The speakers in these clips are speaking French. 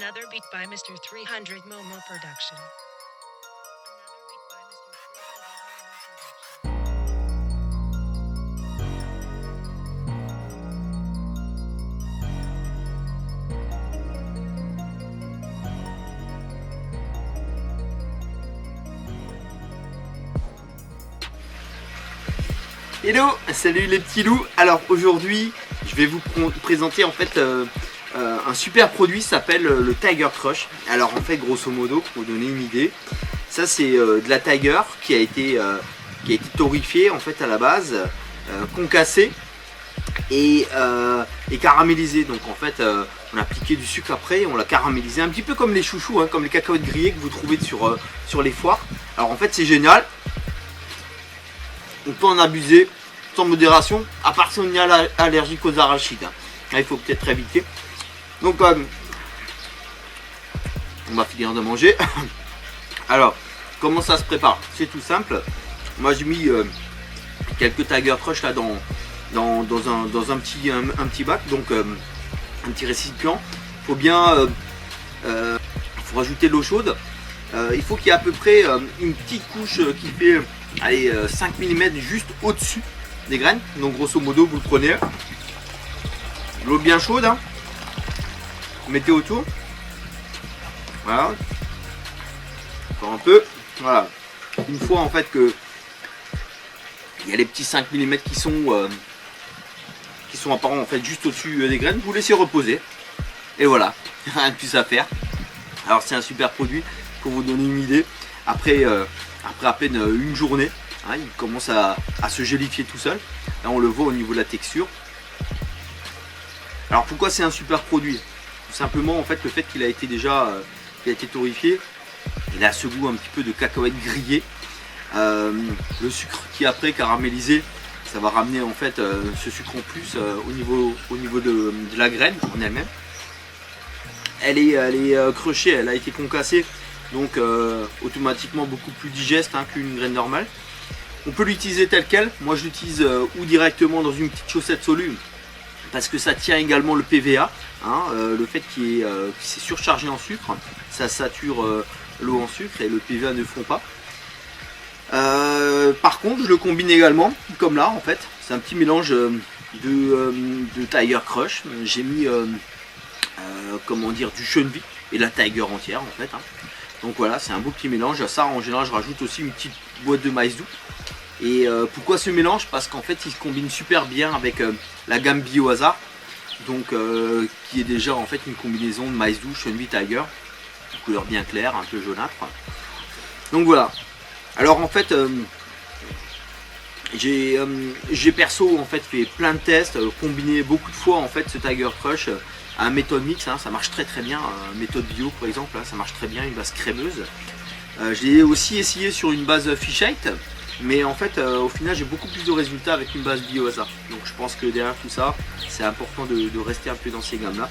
Another beat by Mr. 300 Momo Production. Hello, salut les petits loups. Alors aujourd'hui je vais vous présenter en fait un super produit, s'appelle le Tiger Crush. Alors en fait grosso modo, pour vous donner une idée, ça c'est de la Tiger qui a été torréfiée en fait à la base, concassée et caramélisée. Donc en fait on a appliqué du sucre après, on l'a caramélisé un petit peu comme les chouchous, hein, comme les cacahuètes grillées que vous trouvez sur les foires. Alors en fait c'est génial. On peut en abuser sans modération, à part si on est allergique aux arachides. Là, il faut peut-être éviter. Donc, on va finir de manger. Alors, comment ça se prépare? C'est tout simple. Moi, j'ai mis quelques Tiger Crush là dans un petit bac, donc un petit récipient. Il faut bien, faut rajouter de l'eau chaude. Il faut qu'il y ait à peu près une petite couche qui fait allez, 5 mm juste au-dessus des graines. Donc grosso modo vous le prenez, l'eau bien chaude, hein. Vous mettez autour, voilà, encore un peu, voilà. Une fois en fait que il y a les petits 5 mm qui sont apparents en fait juste au-dessus des graines, vous laissez reposer et voilà, rien de plus à faire. Alors c'est un super produit pour vous donner une idée. Après à peine une journée, hein, il commence à se gélifier tout seul. Là on le voit au niveau de la texture. Alors pourquoi c'est un super produit? Tout simplement en fait le fait qu'il a été déjà torréfié, il a ce goût un petit peu de cacahuète grillée. Le sucre qui est après caramélisé, ça va ramener en fait ce sucre en plus au niveau de la graine en elle-même. Elle est crushée, elle a été concassée. Donc automatiquement beaucoup plus digeste, hein, qu'une graine normale. On peut l'utiliser tel quel. Moi je l'utilise ou directement dans une petite chaussette soluble parce que ça tient également le PVA, hein, le fait qu'il s'est surchargé en sucre, ça sature l'eau en sucre et le PVA ne fond pas. Par contre je le combine également comme là en fait, c'est un petit mélange de Tiger Crush. J'ai mis comment dire, du Chun-Bi et la Tiger entière en fait, hein. Donc voilà, c'est un beau petit mélange. À ça en général je rajoute aussi une petite boîte de maïs doux. Et pourquoi ce mélange? Parce qu'en fait il se combine super bien avec la gamme Biohazard, donc qui est déjà en fait une combinaison de maïs doux, Chun-Bi, Tiger, couleur bien claire, un peu jaunâtre. Donc voilà. Alors en fait j'ai perso en fait fait plein de tests, combiné beaucoup de fois en fait ce Tiger Crush à un méthode mix, hein, ça marche très bien, méthode bio par exemple, hein, ça marche très bien, une base crémeuse. Je l'ai aussi essayé sur une base Fishite, mais en fait au final j'ai beaucoup plus de résultats avec une base Biohazard. Donc je pense que derrière tout ça, c'est important de rester un peu dans ces gammes là.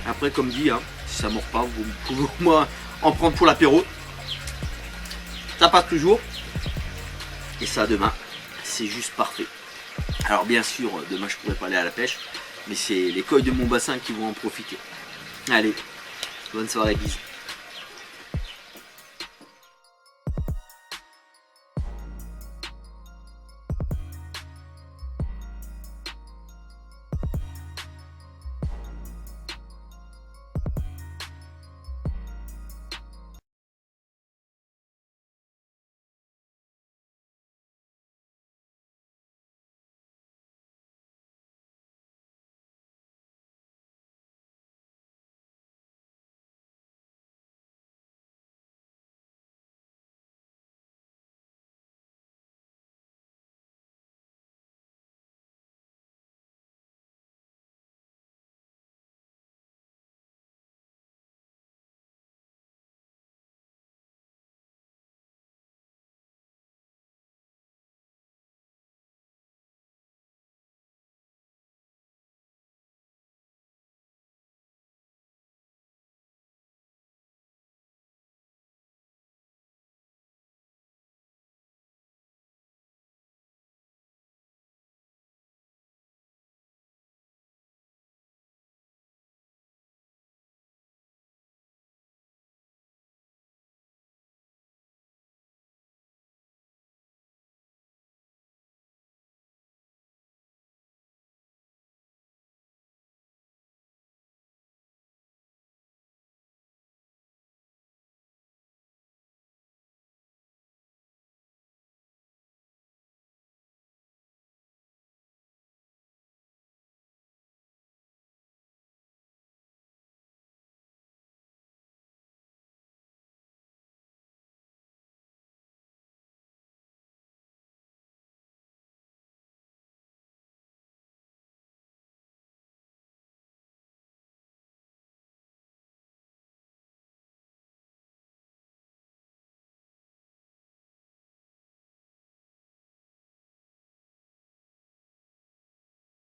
Après comme dit, hein, si ça ne mord pas, vous pouvez au moins en prendre pour l'apéro. Ça passe toujours. Et ça demain, c'est juste parfait. Alors bien sûr, demain je pourrais pas aller à la pêche, mais c'est les coilles de mon bassin qui vont en profiter. Allez, bonne soirée, bisous.